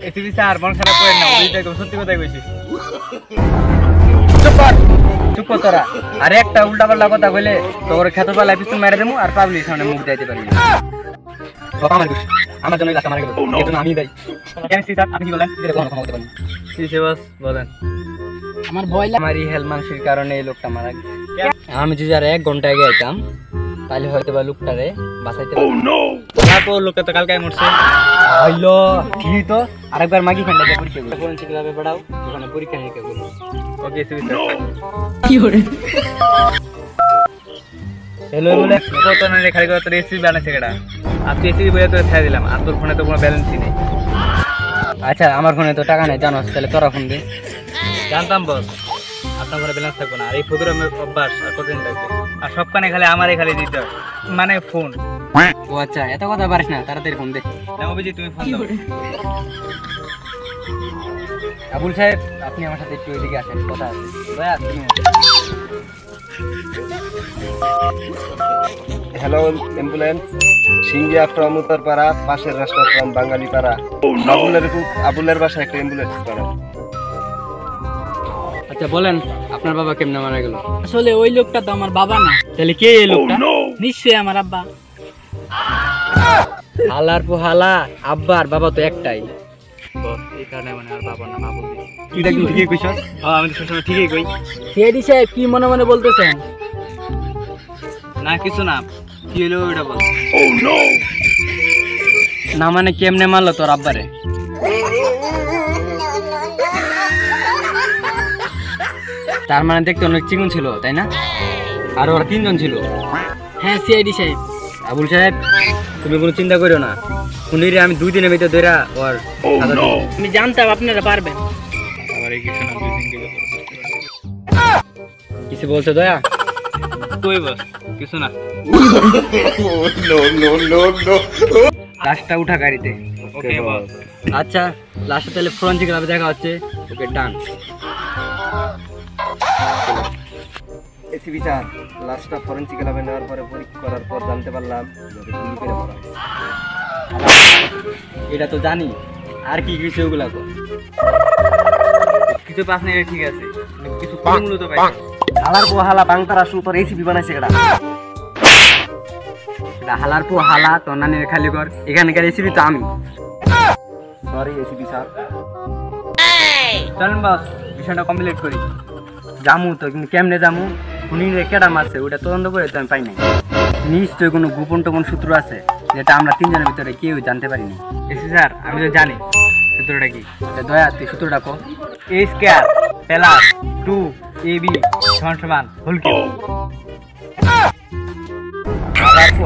ACB sir মন খারাপ করেন না, ওই একদম সত্যি কথাই কইছি। চুপ কর তোরা, আর একটা উল্টা পাল্টা কথা কইলে তোর খেত পালা পিছন মেরে দেবো আর পাবলিক সামনে মুখ দিতে পারবি না। আমার জন্য রাস্তা মারা গেল, এর জন্য আমি দায়ী। কেন স্যার আপনি কি বলেন? এটা কোনো কথা বলতে পারেন? কি বস বলেন। আমার ভয় লাগে, আমার এই হেলমানসির কারণে এই লোকটা মারা গেছে। আমি যদি আর 1 ঘন্টা আগে আইতাম তাহলে হয়তো বা লোকটারে বাঁচাইতে পারতাম। লোকটা তো কালকে মরছে। হইলো ঠিক তো, আরেকবার মাগি ফান্ডা দিয়ে পরীক্ষা করব। ফরেনসিক ল্যাবে পড়াও, ওখানে পরীক্ষা নিরীক্ষা করব। Okay sir. কি হরে হ্যালো বলে কত না খালি করে তোর এসি বানাইছে কেডা? আর তুই এসি বইয়া তোর ছাই দিলাম, আর তোর ফোনে তো কোনো ব্যালেন্সই নেই। আচ্ছা আমার ফোনে তো টাকা নেই জানোস, তাহলে তোরা ফোন দে। জানতাম বস আপনার ফোনে ব্যালেন্স থাকবো না, আর এই প্রোগ্রামের অভ্যাস আর কতদিন থাকবে? আর সব কানে খালি আমারই খালি দিতে হয়, মানে ফোন। ও আচ্ছা এত কথা পারিস না, তাড়াতাড়ি ফোন দে। অভিজিৎ তুমি ফোন দাও। আবুল সাহেব আপনি আমার সাথে একটু এদিকে আসেন, কথা আছে। দয়া তুমি। Hello ambulance, Singia from Uttarpara, পাশের রাস্তা ফ্রম বাঙালিপাড়া। আবুলের বাসায় একটা অ্যাম্বুলেন্স করা। আচ্ছা বলেন আপনার বাবা কেমনে মারা গেল? আসলে ওই লোকটা তো আমার বাবা না। তাহলে কে এই লোকটা? নিশ্চয়ই আমার আব্বা। হালার পোহালা, আব্বা আর বাবা তো একটাই। এই কারণে মানে আর বাবা না, মা বলতে। তুই দেখি ঠিকই কইছ। হ্যাঁ আমি তো সবসময় ঠিকই কই। সেদি সাহেব কি মনে মনে বলতেছেন? না কিছু না, কি হলো ওটা বল। ও নো। না মানে কেমনে মারলো তোর আব্বারে? তার মানে দেখতে অনেক চিকন ছিল তাই না? আর ওরা 3 জন ছিল। হ্যাঁ সিআইডি সাহেব। আবুল সাহেব তুমি কোনো চিন্তা করো না, খুনিরে আমি 2 দিনের ভিতরে ধরা ওর আমি জানতাম আপনারা পারবেন। কিছু বলছো দয়া? কই বস কিছু না। লাশটা উঠা গাড়িতে। ওকে বস। আচ্ছা লাশটা তাহলে ফরেনসিক ল্যাবে দেখা হচ্ছে। ওকে ডান। এসিবি স্যার লাস্টটা ফরেনসিক ল্যাবে নেওয়ার পরে পরীক্ষা করার পর জানতে পারলাম গুলি করে মারা হয়েছে। এটা তো জানি, আর কি কিছু ওগুলা তো কিছু পাস না, ঠিক আছে কিছু কমলো তো ভাই। হালার পো হালা বাংতারা শু তোর এসিবি বানাইছে কেডা? হালার পো হালা তোর নানির খালি ঘর, এখানকার এসিবি তো আমি। Sorry ACB sir. চলেন বস বিষয়টা কমপ্লিট করি। জামু তো কিন্তু কেমনে জামু? খুনিরে কেডা মারছে ওটা তদন্ত করে তো আমি পাই নাই। নিশ্চয়ই কোনো গোপন টোপন সূত্র আছে যেটা আমরা 3 জনের ভিতরে কেউ জানতে পারিনি। এসি স্যার আমি তো জানি সূত্রটা কি। দয়া তুই সূত্রটা কো। a স্কয়ার প্লাস 2ab সমান হোল কিউব।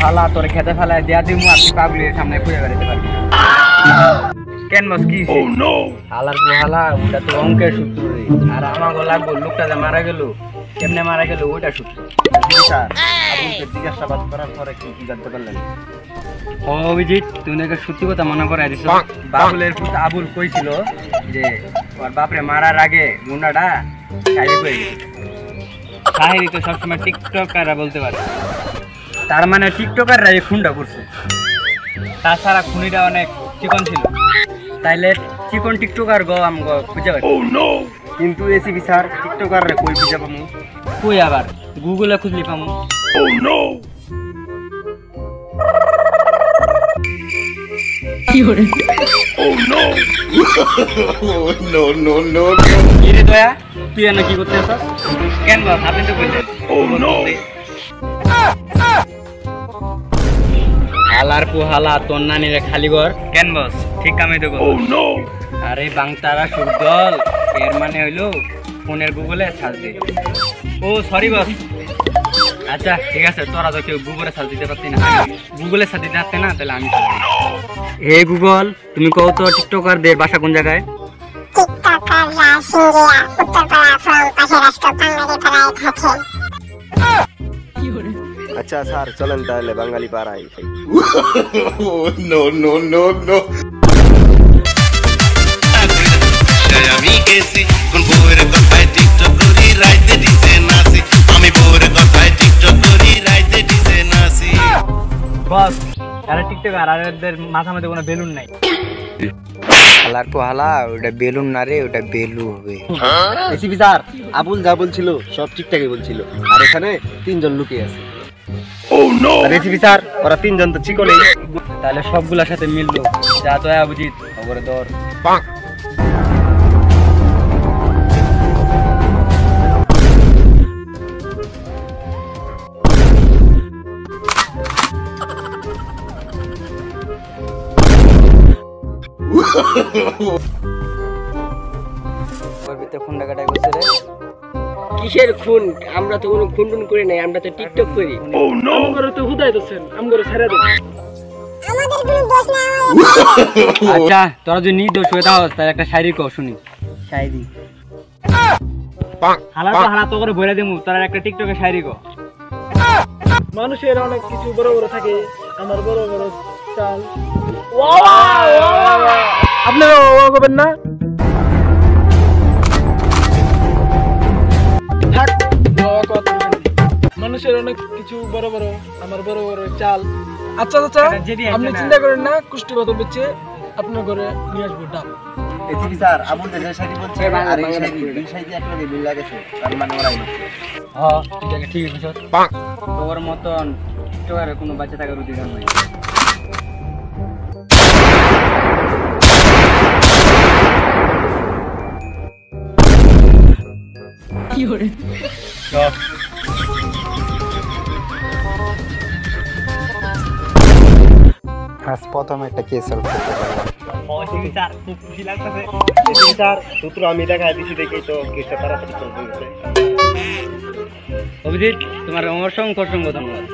হালা তোর খেতে ফেলায় দেয়া দিমু, আপনি পাবলিকের সামনে খুঁজে বেড়াতে পারবি না। কেন বস কি? হালার হালা ওটা তো অঙ্কের সূত্র রে, আর আমাকে লাগবো লোকটা যে মারা গেল কেমনে মারা গেল ওইটা সূত্র। স্যার আবুলকে জিজ্ঞাসাবাদ করার পরে কি কি জানতে পারলেন? অভিজিৎ তুমি নাকি সত্যি কথা মনে করে দিছো। বাবুলের পুত্র আবুল কইছিল যে ওর বাপরে মারার আগে গুন্ডাটা শাহিরি করে গেছে। শাহিরি তো সবসময় টিকটকাররা বলতে পারে, তার মানে টিকটকাররা এই খুনটা করছে। তাছাড়া খুনিটা অনেক চিকন ছিল, তাইলে চিকন টিকটকার গো আম গো খুঁজে পাই। কিন্তু এসিবি স্যার টিকটকাররা কই খুঁজে পামু? কই আবার গুগলে খুঁজলি পামু। কি হরে? কিরে দয়া তুই এনে কি করতে আসছ? কেন বস আপনি তো কইলেন। হালার পোহালা তোর নানিরে খালি ঘর। কেন বস ঠিক কামে তো বল। আরে বাংতারা সুদল এর মানে হইলো ফোনের গুগলে সার্চ দে। ও সরি বস। আচ্ছা ঠিক আছে, তোরা তো কেউ গুগলে সার্চ দিতে পারতি না, গুগলে সার্চ দিতে পারতে না, তাহলে আমি হে গুগল তুমি কও তো টিকটকারদের বাসা কোন জায়গায়? টিকটকাররা সিঙ্গিয়া উত্তরপাড়া ফ্রম পাশের রাস্তা বাঙালিপাড়ায় থাকে। আচ্ছা স্যার চলেন তাহলে বাঙালিপাড়ায়। No no no no. আমি গেছি কোন বউয়ের কথায় টিকটক করি রাইতে দিছে নাচি, আমি বউয়ের কথায় টিকটক করি রাইতে দিছে নাচি। বস এরা টিকটকার আর এদের মাথা মধ্যে কোনো বেলুন নাই। হালার পোহালা ওটা বেলুন না রে, ওটা বেলু হবে। এসিপি স্যার, আবুল যা বলছিল সব ঠিকঠাকই বলছিল, আর এখানে 3 জন লুকিয়ে আছে। এসিপি স্যার, ওরা 3 জন তো চিকনেই। তাহলে সবগুলোর সাথে মিললো। যা তো অভিজিৎ খবরে ধর। খুন ডাকাটাই করছে রে। কিসের খুন? আমরা তো কোনো খুন টুন করি নাই, আমরা তো টিকটক করি। আমগরে তো হুদাই দছেন, আমগরে ছেড়ে দেন। আমাদের কোনো দোষ নাই। আচ্ছা তোরা যদি নির্দোষ হয়ে থাকস তাহলে একটা শায়রি কও শুনি। শায়রি হালা তো করে বলে দিমু, তোরা একটা টিকটকে শায়রি কও। মানুষের অনেক কিছু বড় বড় থাকে, আমার বড় বড় চাল। আপনারা ও করবেন না? মানুষের অনেক কিছু বড় বড়, আমার বড় বড় চাল। আচ্ছা চাচা, আপনি চিন্তা করেন না, কুষ্টি বোতল বেচে আপনার ঘরে নিয়ে আসবো ডাব। এসিপি স্যার, আবুল যে শাড়ি বলছে আর এই শাড়ি দুই শাড়ি একলগে মিল লাগেছে, তার মানে ওরাই বলছে। হ্যাঁ ঠিক আছে, ঠিক আছে। তোর মতন টিকটকারে কোনো বাচ্চা থাকার অধিকার নাই। কি করে? আজ প্রথম একটা কেস সলভ করতে পারলাম। খুব খুশি লাগতেছে। এসিপি স্যার, সূত্র আমি দেখাই দিছি দেখেই তো কেসটা তাড়াতাড়ি সলভ হয়ে গেছে। অভিজিৎ, তোমার অসংখ্য ধন্যবাদ।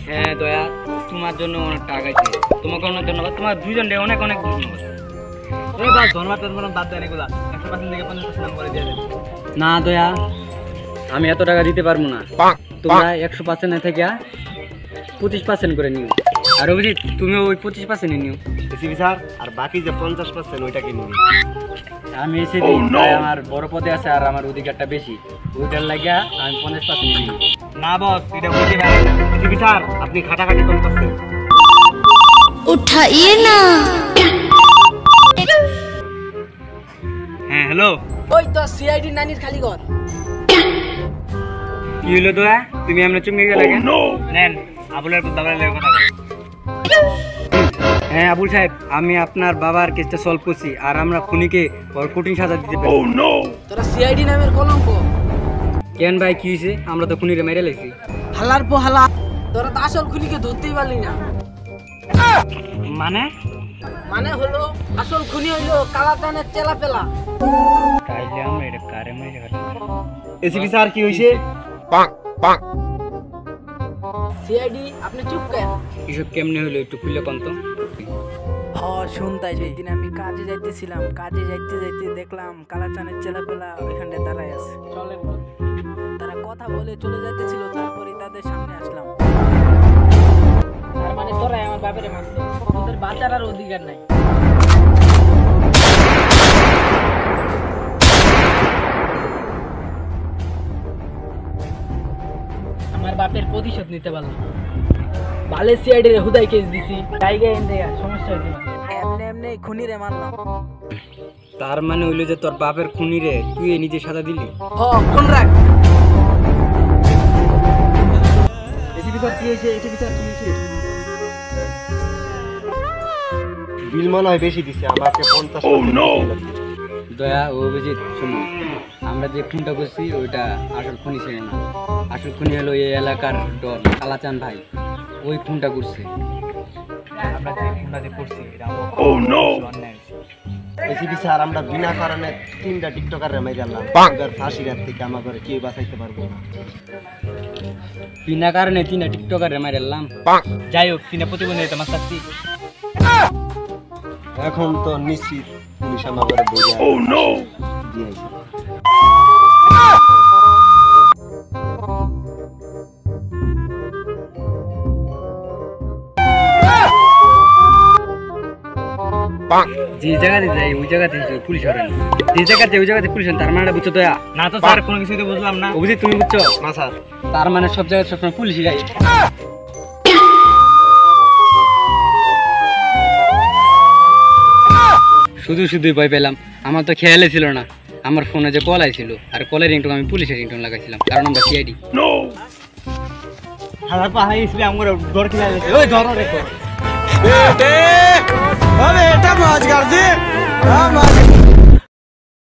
হ্যাঁ দয়া, তোমার জন্য অনেক টাকা আছে। তোমাকে অনেক ধন্যবাদ, তোমার দুজনকে অনেক অনেক ধন্যবাদ। না দয়া, আমি এত টাকা দিতে পারবো না। তোমরা 100% থেকে 25% করে নিও। আর অভিজিৎ, তুমি ওই 25% নিও। এসিপি স্যার, আর বাকি যে 50% ওইটাকে নিবি। আমি এসে দিই, আমার বড় পদে আছে আর আমার অধিকারটা বেশি, ওইটার লাগিয়া আমি 50% নিই। না বস, এটা বুঝতে পারি না। এসিপি স্যার, আপনি খাটাখাটি করতেছেন। उठाइए ना। হ্যাঁ হ্যালো, ওই তো সিআইডি নানির খালি ঘর। কি হলো দয়া, তুমি আমরা চমকে গেলে কেন? নেন আবুলের দাবার কথা বল। হ্যাঁ আবুল সাহেব, আমি আপনার বাবার কেসটা সলভ করছি আর আমরা খুনিকে ওর কঠিন সাজা দিতে পারি। তোরা সিআইডি নামের কলঙ্ক। কেন ভাই, কি হয়েছে? আমরা তো খুনিরে মেরে লেছি। হালার পো হালা, তোরা তো আসল খুনিকে ধরতেই পারলি না। মানে হলো আসল খুনি হইলো কালাচানের চেলা পেলা। তাইলে আমরা এটা কারে মেরে ফেললাম। এসিপি স্যার, কি হইছে? সিআইডি, আপনি চুপ কেন? এসব কেমনে হলো একটু খুলে কোন তো। শুনতাই সেদিন আমি কাজে যাইতেছিলাম, কাজে যাইতে যাইতে দেখলাম কালাচানের ছেলেপেলা ওইখানে দাঁড়ায় আছে। চলেন। তারা কথা বলে চলে যাইতেছিল, তারপরে তাদের সামনে আসলাম। তার মানে তোরাই আমার বাপেরে মারছিস, তোদের বাঁচার আর অধিকার নাই। আমার বাপের প্রতিশোধ নিতে পারলাম। ভালে সিআইডি রে হুদাই কেস দিছি, জায়গায় এনে সমস্যা হইছে। এমনি এমনি খুনিরে মারলাম। তার মানে হইলো যে তোর বাপের খুনিরে তুই নিজে সাজা দিলি। ফোন রাখ। এসিপি স্যার, কি হয়েছে? এসিপি স্যার, কি হয়েছে? বিল মনে হয় বেশি দিছে, আমাকে 50। দয়া ও অভিজিৎ, শুনো, আমরা যে খুনটা করছি ওইটা আসল খুনি ছিল না। আসল খুনি হলো এই এলাকার ডন কালাচান ভাই, ওই খুনটা করছে। আমরা যে খুনটা যে করছি এটা অন্যায়। এসিপি স্যার, আমরা বিনা কারণে 3টা টিকটকার মেরে গেলাম। এবার ফাঁসির হাত থেকে আমার ঘরে কেউ বাঁচাইতে পারবো না। বিনা কারণে 3টা টিকটকার মারলাম। যাই হোক, 3টা প্রতিবন্ধী তোমার শাস্তি। এখন তো নিশ্চিত পুলিশ আমার ঘরে বইয়া দিয়েছে। যে জায়গাতে যাই ওই জায়গাতে পুলিশ হবে না, যে জায়গাতে ওই জায়গাতে পুলিশ, তার মানে বুঝছো দয়া? না তো স্যার, কোনো কিছুই তো বুঝলাম না। অভিজিৎ, তুমি বুঝছো? না স্যার। তার মানে সব জায়গায় সবসময় পুলিশই গাই। শুধু শুধুই ভয় পেলাম। আমার তো খেয়ালই ছিল না আমার ফোনে যে কল আইছিল, আর কলের রিংটোন আমি পুলিশের রিংটোন লাগাইছিলাম, কারণ আমরা সিআইডি। হালার পাহাড়ি ইসলে আমার ডর কি লাগছে ওই ডর রে बेटे अब बेटा मौज कर दे।